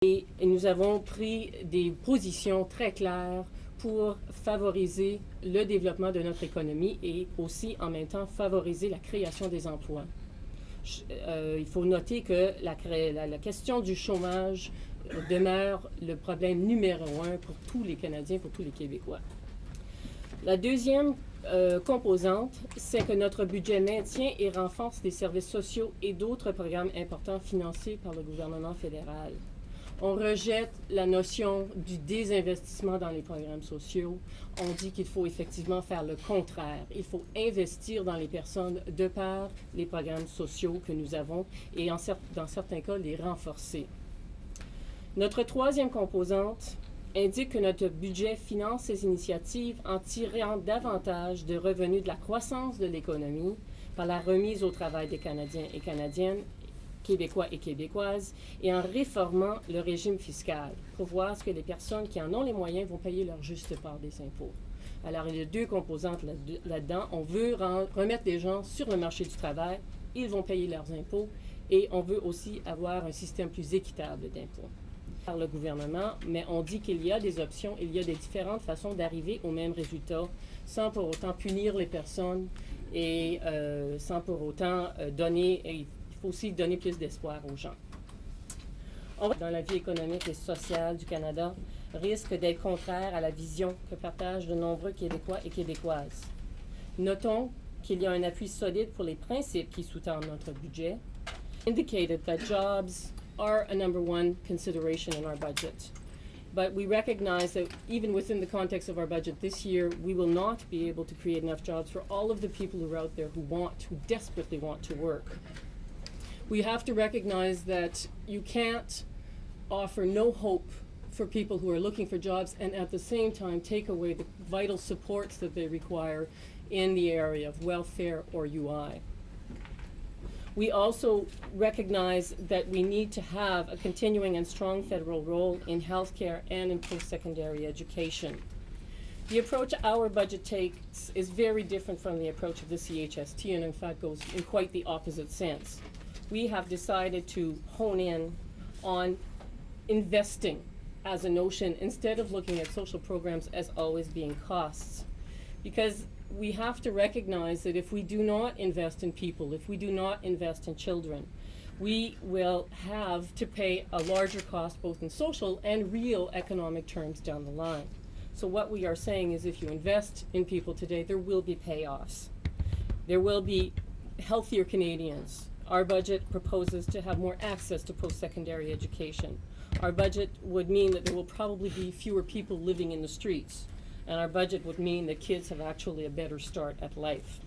Et nous avons pris des positions très claires pour favoriser le développement de notre économie et aussi en même temps favoriser la création des emplois. Il faut noter que la question du chômage demeure le problème numéro un pour tous les Canadiens, pour tous les Québécois. La deuxième composante, c'est que notre budget maintient et renforce des services sociaux et d'autres programmes importants financés par le gouvernement fédéral. On rejette la notion du désinvestissement dans les programmes sociaux. On dit qu'il faut effectivement faire le contraire. Il faut investir dans les personnes de par les programmes sociaux que nous avons et dans certains cas, les renforcer. Notre troisième composante indique que notre budget finance ces initiatives en tirant davantage de revenus de la croissance de l'économie par la remise au travail des Canadiens et Canadiennes, Québécois et Québécoises, et en réformant le régime fiscal pour voir ce que les personnes qui en ont les moyens vont payer leur juste part des impôts. Alors, il y a deux composantes là-dedans. On veut remettre les gens sur le marché du travail, ils vont payer leurs impôts, et on veut aussi avoir un système plus équitable d'impôts par le gouvernement, mais on dit qu'il y a des options, il y a des différentes façons d'arriver au même résultat sans pour autant punir les personnes et sans pour autant donner... il faut aussi donner plus d'espoir aux gens. Dans la vie économique et sociale du Canada risque d'être contraire à la vision que partagent de nombreux Québécois et Québécoises. Notons qu'il y a un appui solide pour les principes qui sous-tendent notre budget. Indicated that jobs are a number one consideration in our budget. But we recognize that even within the context of our budget this year, we will not be able to create enough jobs for all of the people who are out there who desperately want to work. We have to recognize that you can't offer no hope for people who are looking for jobs and at the same time take away the vital supports that they require in the area of welfare or UI. We also recognize that we need to have a continuing and strong federal role in healthcare and in post-secondary education. The approach our budget takes is very different from the approach of the CHST and in fact goes in quite the opposite sense. We have decided to hone in on investing as a notion instead of looking at social programs as always being costs. Because we have to recognize that if we do not invest in people, if we do not invest in children, we will have to pay a larger cost both in social and real economic terms down the line. So what we are saying is if you invest in people today, there will be payoffs. There will be healthier Canadians. Our budget proposes to have more access to post-secondary education. Our budget would mean that there will probably be fewer people living in the streets. And our budget would mean that kids have actually a better start at life.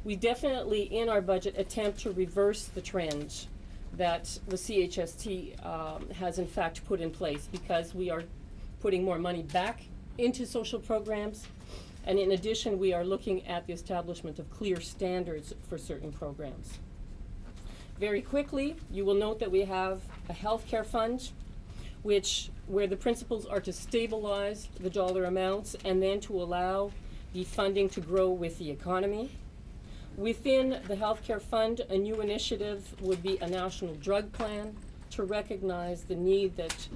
We definitely, in our budget, attempt to reverse the trend that the CHST has in fact put in place because we are putting more money back into social programs. And in addition, we are looking at the establishment of clear standards for certain programs. Very quickly, you will note that we have a healthcare fund, where the principles are to stabilize the dollar amounts and then to allow the funding to grow with the economy. Within the healthcare fund, a new initiative would be a national drug plan to recognize the need that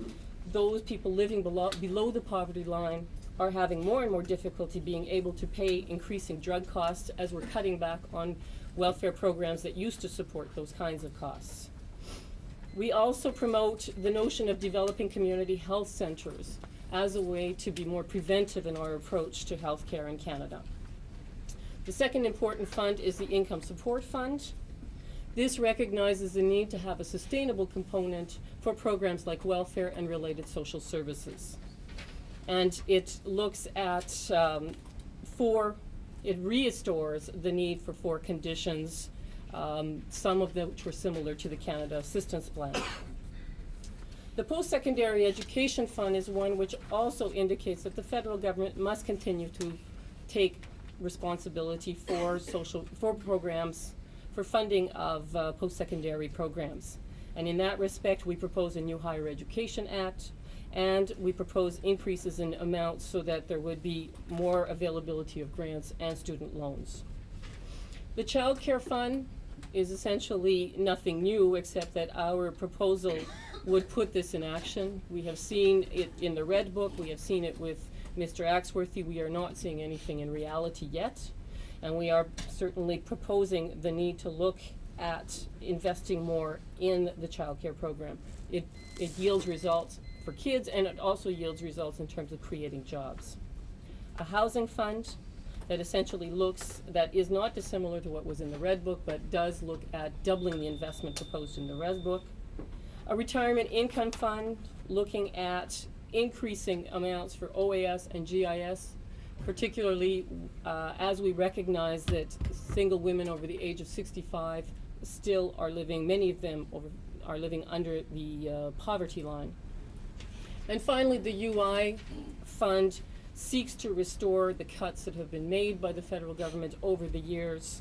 those people living below the poverty line are having more and more difficulty being able to pay increasing drug costs as we're cutting back on welfare programs that used to support those kinds of costs. We also promote the notion of developing community health centers as a way to be more preventive in our approach to healthcare in Canada. The second important fund is the Income Support Fund. This recognizes the need to have a sustainable component for programs like welfare and related social services. And it looks at it restores the need for 4 conditions, some of them which were similar to the Canada Assistance Plan. The Post-Secondary Education Fund is one which also indicates that the federal government must continue to take responsibility for programs, for funding of post-secondary programs. And in that respect, we propose a new Higher Education Act, and we propose increases in amounts so that there would be more availability of grants and student loans. The Child Care Fund is essentially nothing new except that our proposal would put this in action. We have seen it in the Red Book. We have seen it with Mr. Axworthy. We are not seeing anything in reality yet. And we are certainly proposing the need to look at investing more in the child care program. It yields results for kids, and it also yields results in terms of creating jobs. A housing fund that essentially that is not dissimilar to what was in the Red Book, but does look at doubling the investment proposed in the Red Book. A retirement income fund looking at increasing amounts for OAS and GIS, particularly as we recognize that single women over the age of 65 still are living, many of them are living under the poverty line. And finally, the UI fund seeks to restore the cuts that have been made by the federal government over the years.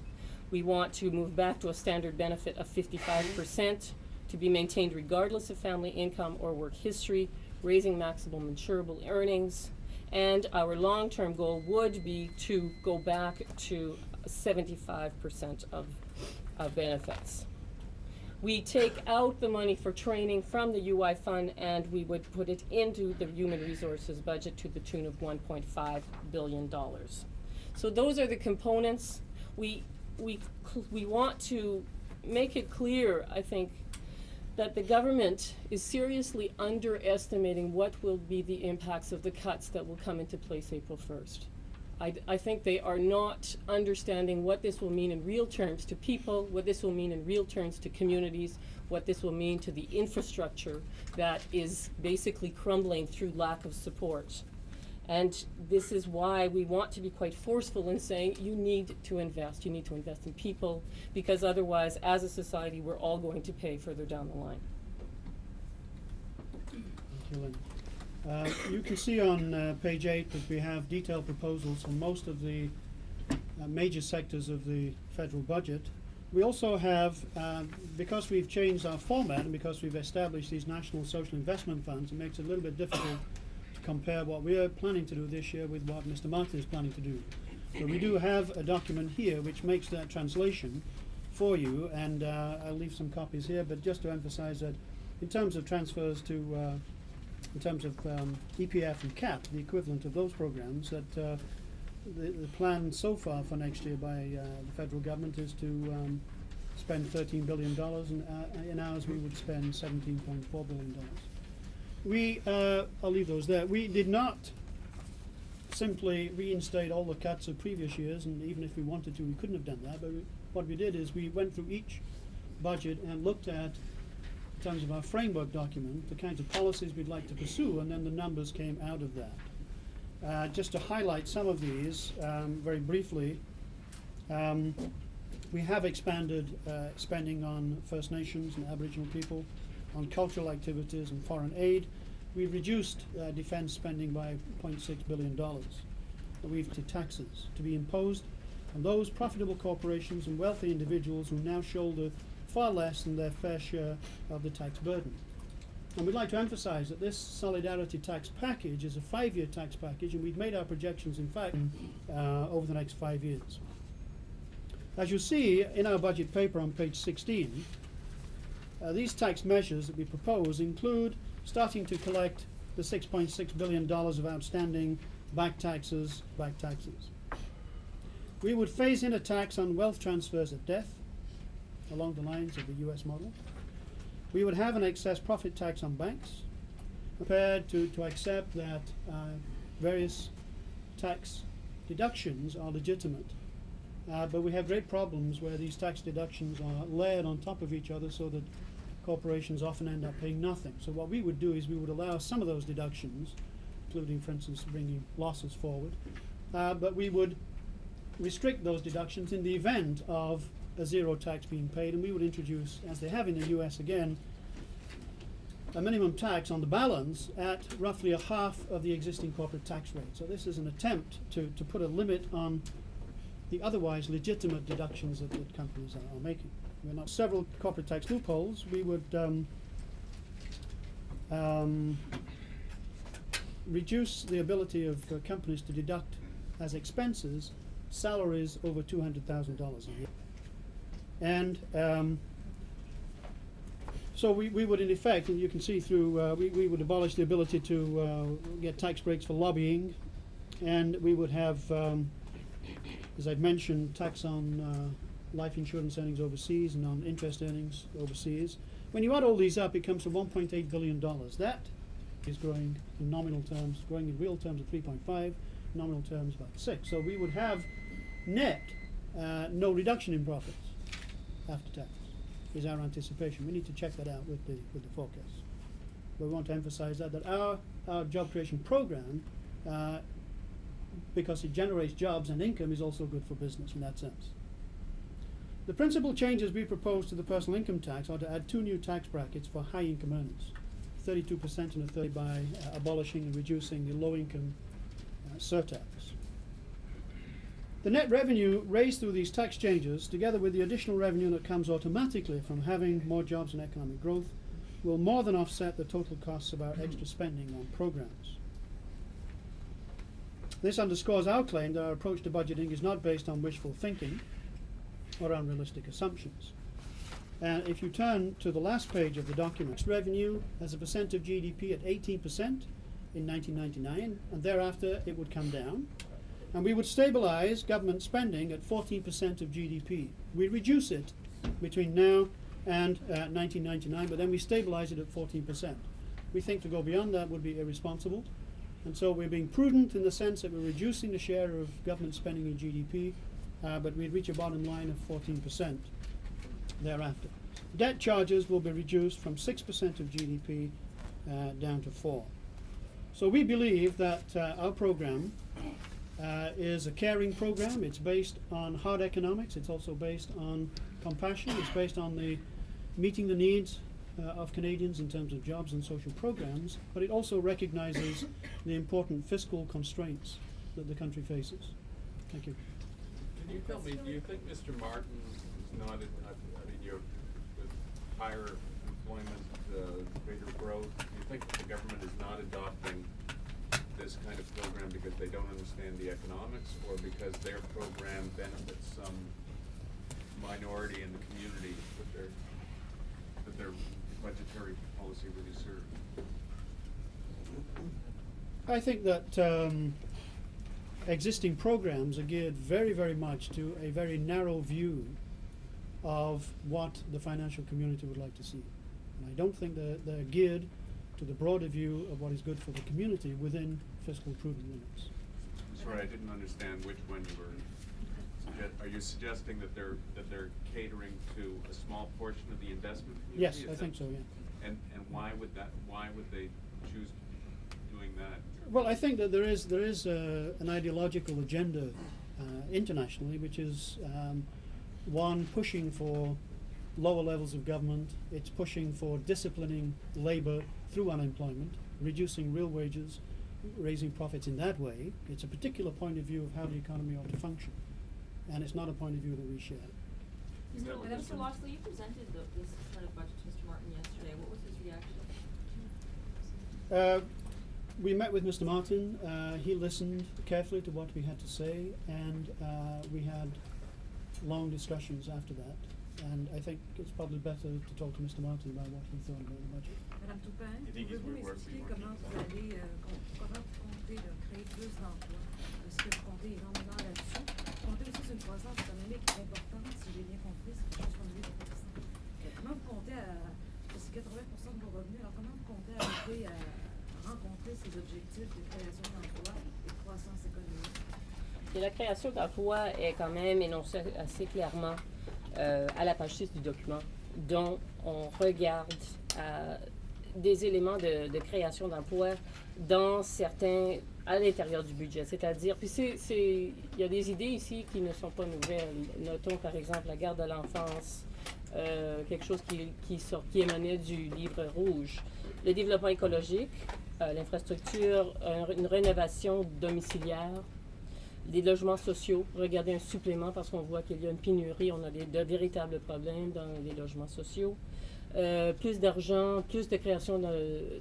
We want to move back to a standard benefit of 55% to be maintained regardless of family income or work history, raising maximum insurable earnings. And our long-term goal would be to go back to 75% of benefits. We take out the money for training from the UI fund, and we would put it into the human resources budget to the tune of $1.5 billion. So those are the components. We want to make it clear, I think, that the government is seriously underestimating what will be the impacts of the cuts that will come into place April 1st. I think they are not understanding what this will mean in real terms to people, what this will mean in real terms to communities, what this will mean to the infrastructure that is basically crumbling through lack of support. And this is why we want to be quite forceful in saying you need to invest. You need to invest in people, because otherwise, as a society, we're all going to pay further down the line. Thank you, Lynne. You can see on page 8 that we have detailed proposals on most of the major sectors of the federal budget. We also have, because we've changed our format and because we've established these national social investment funds, it makes it a little bit difficult to compare what we are planning to do this year with what Mr. Martin is planning to do. So we do have a document here which makes that translation for you, and I'll leave some copies here, but just to emphasize that in terms of transfers to in terms of EPF and CAP, the equivalent of those programs, that the plan so far for next year by the federal government is to spend $13 billion, and in ours we would spend $17.4 billion. I'll leave those there. We did not simply reinstate all the cuts of previous years, and even if we wanted to, we couldn't have done that, but what we did is we went through each budget and looked at, in terms of our framework document, the kinds of policies we'd like to pursue, and then the numbers came out of that. Just to highlight some of these very briefly, we have expanded spending on First Nations and Aboriginal people, on cultural activities and foreign aid. We've reduced defense spending by $0.6 billion. We've to taxes to be imposed on those profitable corporations and wealthy individuals who now shoulder far less than their fair share of the tax burden. And we'd like to emphasize that this solidarity tax package is a 5-year tax package, and we've made our projections, in fact, over the next 5 years. As you see in our budget paper on page 16, these tax measures that we propose include starting to collect the $6.6 billion of outstanding back taxes. We would phase in a tax on wealth transfers at death, along the lines of the US model. We would have an excess profit tax on banks, prepared to accept that various tax deductions are legitimate. But we have great problems where these tax deductions are layered on top of each other so that corporations often end up paying nothing. So what we would do is we would allow some of those deductions, including, for instance, bringing losses forward, but we would restrict those deductions in the event of a zero tax being paid, and we would introduce, as they have in the US again, a minimum tax on the balance at roughly a half of the existing corporate tax rate. So this is an attempt to put a limit on the otherwise legitimate deductions that companies are making. We're not several corporate tax loopholes. We would reduce the ability of companies to deduct as expenses salaries over $200,000 a year. And So we would, in effect, and you can see through, we would abolish the ability to get tax breaks for lobbying, and we would have, as I've mentioned, tax on life insurance earnings overseas and on interest earnings overseas. When you add all these up, it comes to $1.8 billion. That is growing in nominal terms, growing in real terms at 3.5, nominal terms about 6. So we would have net no reduction in profits after tax, is our anticipation. We need to check that out with the forecast. We want to emphasize that our job creation program, because it generates jobs and income, is also good for business in that sense. The principal changes we propose to the personal income tax are to add 2 new tax brackets for high income earners, 32% and a 30% by abolishing and reducing the low income surtax. The net revenue raised through these tax changes, together with the additional revenue that comes automatically from having more jobs and economic growth, will more than offset the total costs of our extra spending on programs. This underscores our claim that our approach to budgeting is not based on wishful thinking or unrealistic assumptions. And if you turn to the last page of the document, revenue as a percent of GDP at 18% in 1999, and thereafter it would come down. And we would stabilize government spending at 14% of GDP. We reduce it between now and 1999, but then we stabilize it at 14%. We think to go beyond that would be irresponsible. And so we're being prudent in the sense that we're reducing the share of government spending in GDP, but we'd reach a bottom line of 14% thereafter. Debt charges will be reduced from 6% of GDP down to 4%. So we believe that our program is a caring program. It's based on hard economics. It's also based on compassion. It's based on meeting the needs of Canadians in terms of jobs and social programs, but it also recognizes the important fiscal constraints that the country faces. Thank you. Can you tell me, do you think Mr. Martin is not, with higher employment, greater growth, do you think the government is not adopting this kind of program because they don't understand the economics, or because their program benefits some minority in the community that their budgetary policy really serves? I think that existing programs are geared very, very much to a very narrow view of what the financial community would like to see. And I don't think they're geared to the broader view of what is good for the community within fiscal prudent limits. Sorry, I didn't understand which one you were. Are you suggesting that they're catering to a small portion of the investment community? Yes, I think so. Yeah. And why would they choose doing that? Well, I think that there is an ideological agenda internationally, which is one pushing for lower levels of government. It's pushing for disciplining labor through unemployment, reducing real wages, raising profits in that way. It's a particular point of view of how the economy ought to function, and it's not a point of view that we share. Mr. Loxley, you presented this kind of budget to Mr. Martin yesterday. What was his reaction? We met with Mr. Martin. He listened carefully to what we had to say, and we had long discussions after that. And I think it's probably better to talk to Mr. Martin about what he thought about the budget. Madame Toupin, pouvez-vous m'expliquer comment vous allez comment vous comptez créer plus d'emplois? Est-ce que vous comptez énormément là-dessus? Vous comptez aussi sur une croissance économique importante, si j'ai bien compris, c'est quelque chose comme 8%. Comment vous comptez c'est 80% de vos revenus, alors comment vous comptez arriver à rencontrer ces objectifs de création d'emplois et de croissance économique? Et la création d'emplois est quand même énoncée assez clairement à la page 6 du document, dont on regarde des éléments de création d'emplois dans certains, à l'intérieur du budget. C'est-à-dire, puis il y a des idées ici qui ne sont pas nouvelles. Notons par exemple la garde de l'enfance, quelque chose qui émanait du livre rouge. Le développement écologique, l'infrastructure, une rénovation domiciliaire, des logements sociaux, regarder un supplément parce qu'on voit qu'il y a une pénurie, on a de véritables problèmes dans les logements sociaux. Plus d'argent, plus de création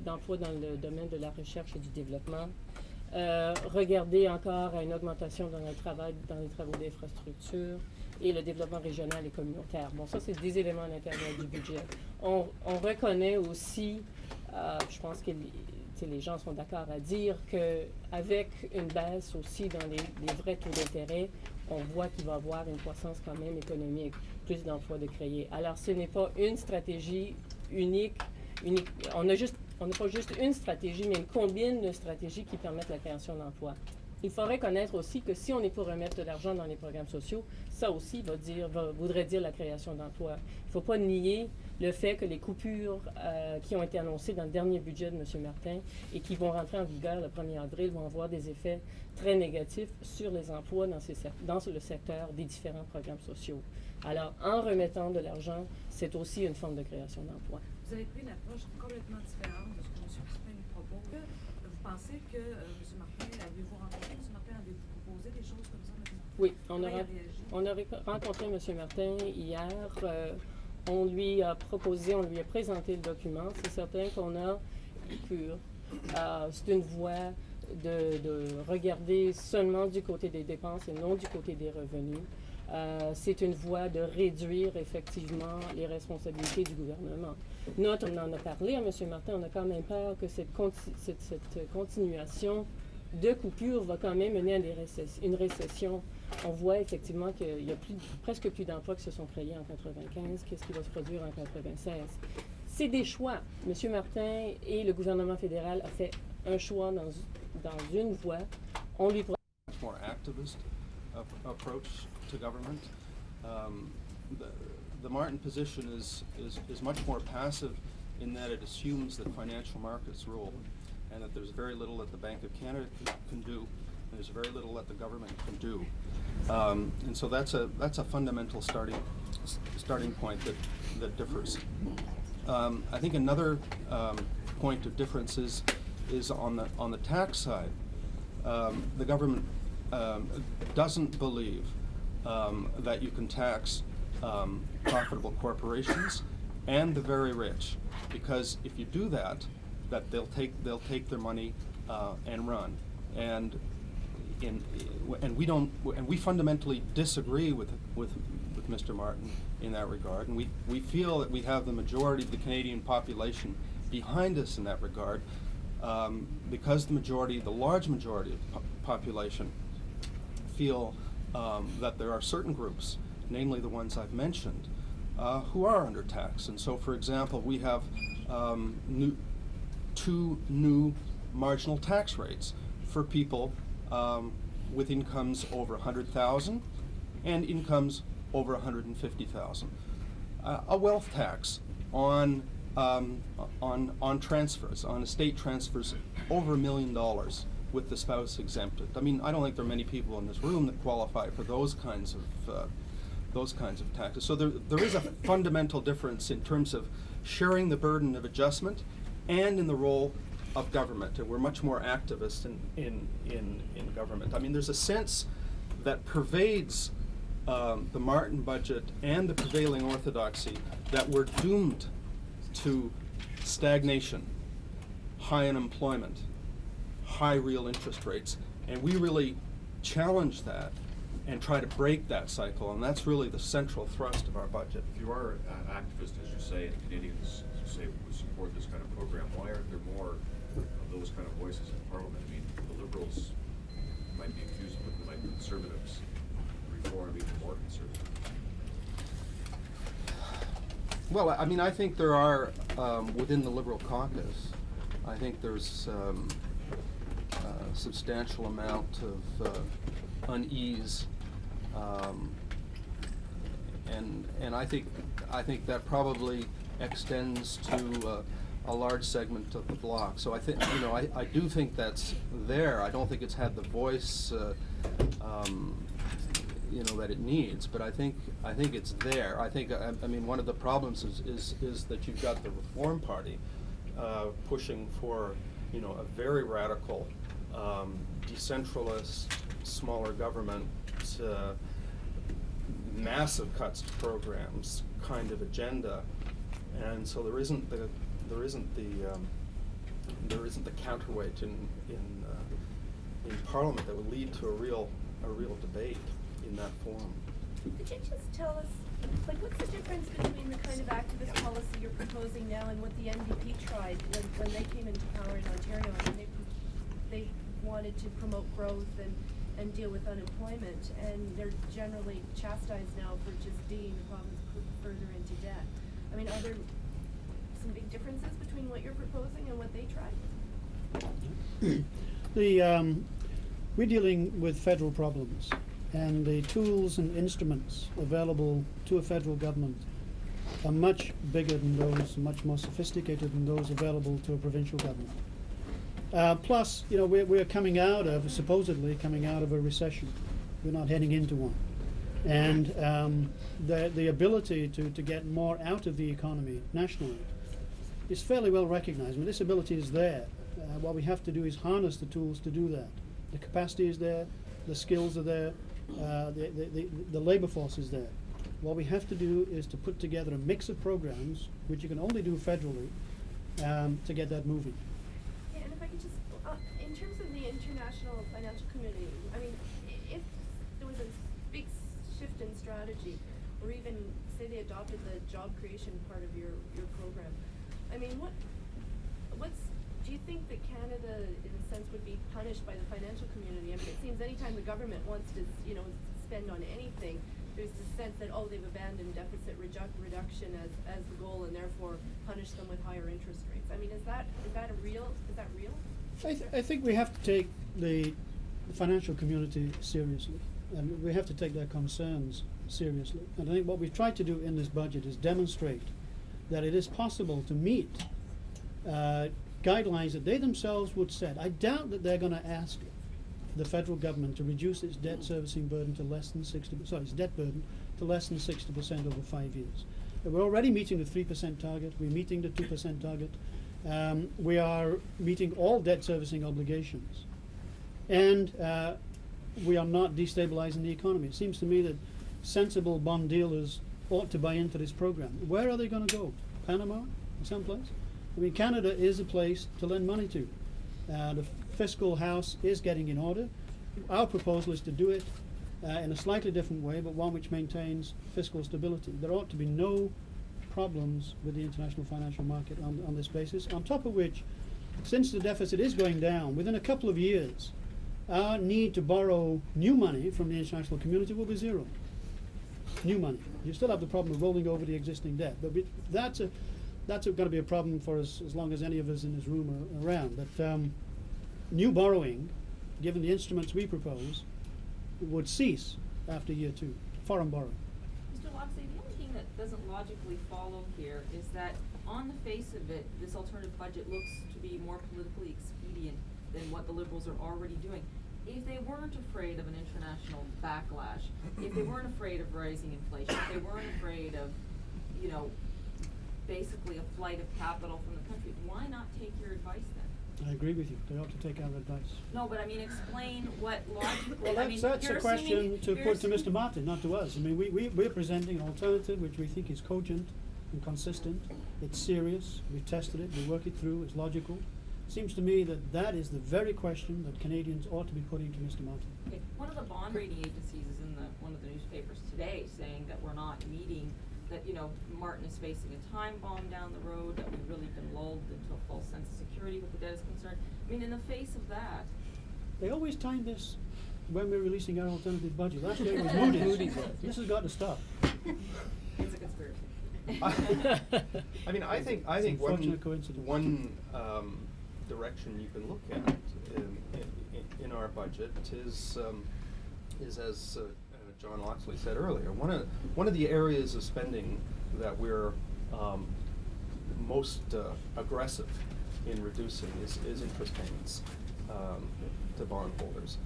d'emplois dans le domaine de la recherche et du développement. regarder encore à une augmentation dans les travaux d'infrastructure et le développement régional et communautaire. Bon, ça, c'est des éléments à l'intérieur du budget. On reconnaît aussi, je pense que les gens sont d'accord à dire qu'avec une baisse aussi dans les vrais taux d'intérêt, on voit qu'il va y avoir une croissance quand même économique, plus d'emplois de créer. Alors, ce n'est pas une stratégie unique. On n'a pas juste une stratégie, mais une combine de stratégies qui permettent la création d'emplois. Il faut reconnaître aussi que si on est pour remettre de l'argent dans les programmes sociaux, ça aussi voudrait dire la création d'emplois. Il ne faut pas nier le fait que les coupures qui ont été annoncées dans le dernier budget de M. Martin et qui vont rentrer en vigueur le 1er avril vont avoir des effets très négatifs sur les emplois dans le secteur des différents programmes sociaux. Alors, en remettant de l'argent, c'est aussi une forme de création d'emplois. Vous avez pris une approche complètement différente de ce que M. Toupin nous propose. Vous pensez que M. Martin, avez-vous rencontré M. Martin, avez-vous proposé des choses comme ça, M. Martin? Oui, on a rencontré M. Martin hier. On lui a présenté le document. C'est certain qu'on a c'est une voie de regarder seulement du côté des dépenses et non du côté des revenus. C'est une voie de réduire effectivement les responsabilités du gouvernement. On en a parlé à M. Martin, on a quand même peur que cette continuation de coupures va quand même mener à une récession. On voit effectivement qu'il y a presque plus d'emplois qui se sont créés en 1995. Qu'est-ce qui va se produire en 1996? C'est des choix. M. Martin et le gouvernement fédéral ont fait un choix dans une voie. On lui much more activist approach to government. The Martin position is much more passive in that it assumes that financial markets rule, and that there's very little that the Bank of Canada can do, and there's very little that the government can do. And so that's a fundamental starting point that differs. I think another point of difference is on the tax side. The government doesn't believe that you can tax profitable corporations and the very rich, because if you do that they'll take their money and run. And we fundamentally disagree with Mr. Martin in that regard, and we feel that we have the majority of the Canadian population behind us in that regard, because the large majority of the population feel that there are certain groups, namely the ones I've mentioned, who are under tax. And so, for example, we have two new marginal tax rates for people with incomes over $100,000 and incomes over $150,000. A wealth tax on transfers, on estate transfers over $1 million with the spouse exempted. I mean, I don't think there are many people in this room that qualify for those kinds of taxes. So there is a fundamental difference in terms of sharing the burden of adjustment and in the role of government. And we're much more activist in government. I mean, there's a sense that pervades the Martin budget and the prevailing orthodoxy that we're doomed to stagnation, high unemployment, high real interest rates, and we really challenge that and try to break that cycle, and that's really the central thrust of our budget. If you are an activist, as you say, and Canadians, as you say, would support this kind of program, why aren't there more of those kind of voices in Parliament? I mean, the Liberals might be accused, but like the Conservatives reform even more conservative. Well, I mean, I think there are, within the Liberal caucus, I think there's a substantial amount of unease, and I think that probably extends to a large segment of the bloc. So I think, I do think that's there. I don't think it's had the voice, that it needs, but I think it's there. I think, I mean, one of the problems is that you've got the Reform Party pushing for, a very radical, decentralist, smaller government, massive cuts to programs kind of agenda, and so there isn't the counterweight Parliament that would lead to a real debate in that forum. Could you just tell us, like, what's the difference between the kind of activist policy you're proposing now and what the NDP tried when they came into power in Ontario? I mean, they wanted to promote growth and deal with unemployment, and they're generally chastised now for just digging the province further into debt. I mean, are there some big differences between what you're proposing and what they tried? We're dealing with federal problems, and the tools and instruments available to a federal government are much bigger than those, much more sophisticated than those available to a provincial government. Plus, you know, we're supposedly coming out of a recession. We're not heading into one. And the ability to get more out of the economy nationally is fairly well recognized. I mean, this ability is there. What we have to do is harness the tools to do that. The capacity is there, the skills are there, the labor force is there. What we have to do is to put together a mix of programs, which you can only do federally, to get that moving. Yeah, and if I could just, in terms of the international financial community, I mean, if there was a big shift in strategy, or even say they adopted the job creation part of your program, I mean, do you think that Canada, in a sense, would be punished by the financial community? I mean, it seems anytime the government wants to, spend on anything, there's this sense that, they've abandoned deficit reduction as the goal, and therefore punish them with higher interest rates. I mean, is that real? I think we have to take the financial community seriously, and we have to take their concerns seriously. And I think what we've tried to do in this budget is demonstrate that it is possible to meet guidelines that they themselves would set. I doubt that they're going to ask the federal government to reduce its debt servicing burden to less than 60%. Its debt burden to less than 60% over 5 years. We're already meeting the 3% target. We're meeting the 2% target. We are meeting all debt servicing obligations, and we are not destabilizing the economy. It seems to me that sensible bond dealers ought to buy into this program. Where are they going to go? Panama? Someplace? I mean, Canada is a place to lend money to. The fiscal house is getting in order. Our proposal is to do it in a slightly different way, but one which maintains fiscal stability. There ought to be no problems with the international financial market on this basis. On top of which, since the deficit is going down, within a couple of years, our need to borrow new money from the international community will be zero. New money. You still have the problem of rolling over the existing debt, but that's going to be a problem for us as long as any of us in this room are around. But new borrowing, given the instruments we propose, would cease after year 2. Foreign borrowing. Mr. Loxley, the only thing that doesn't logically follow here is that on the face of it, this alternative budget looks to be more politically expedient than what the Liberals are already doing. If they weren't afraid of an international backlash, if they weren't afraid of rising inflation, if they weren't afraid of, basically a flight of capital from the country, why not take your advice then? I agree with you. They ought to take our advice. No, but I mean, explain what logically. Well, that's a question to put to Mr. Martin, not to us. I mean, we're presenting an alternative which we think is cogent and consistent. It's serious. We've tested it. We work it through. It's logical. It seems to me that is the very question that Canadians ought to be putting to Mr. Martin. Okay. One of the bond rating agencies is in one of the newspapers today saying that we're not meeting, that Martin is facing a time bomb down the road, that we've really been lulled into a false sense of security with the debt is concerned. I mean, in the face of that. They always time this when we're releasing our alternative budget. Last year it was Moody's. This has got to stop. It's a conspiracy. I mean, I think Unfortunate coincidence. one direction you can look at in our budget is as John Loxley said earlier, one of the areas of spending that we're most aggressive in reducing is interest payments to bondholders.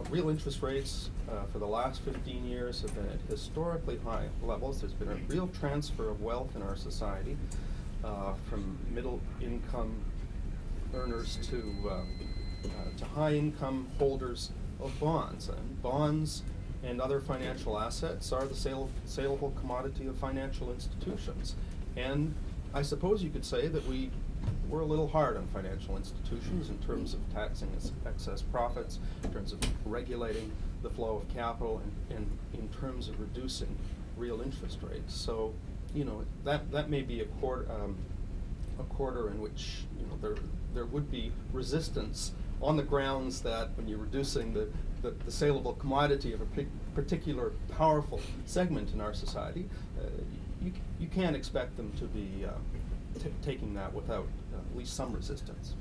Real interest rates for the last 15 years have been at historically high levels. There's been a real transfer of wealth in our society from middle income earners to high income holders of bonds. And bonds and other financial assets are the saleable commodity of financial institutions. And I suppose you could say that we we're a little hard on financial institutions in terms of taxing excess profits, in terms of regulating the flow of capital, and in terms of reducing real interest rates. So, you know, that may be a quarter in which, you know, there would be resistance on the grounds that when you're reducing the saleable commodity of a particular powerful segment in our society, you can't expect them to be taking that without at least some resistance.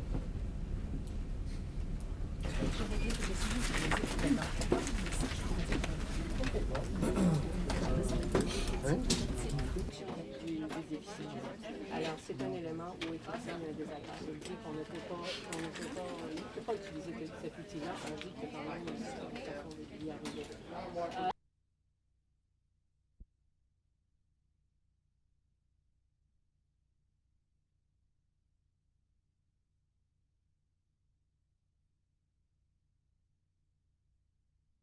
Alors, c'est un élément où effectivement il y a un désaccord. On dit qu'on ne peut pas utiliser cet outil-là. On dit que quand même, il y arriver.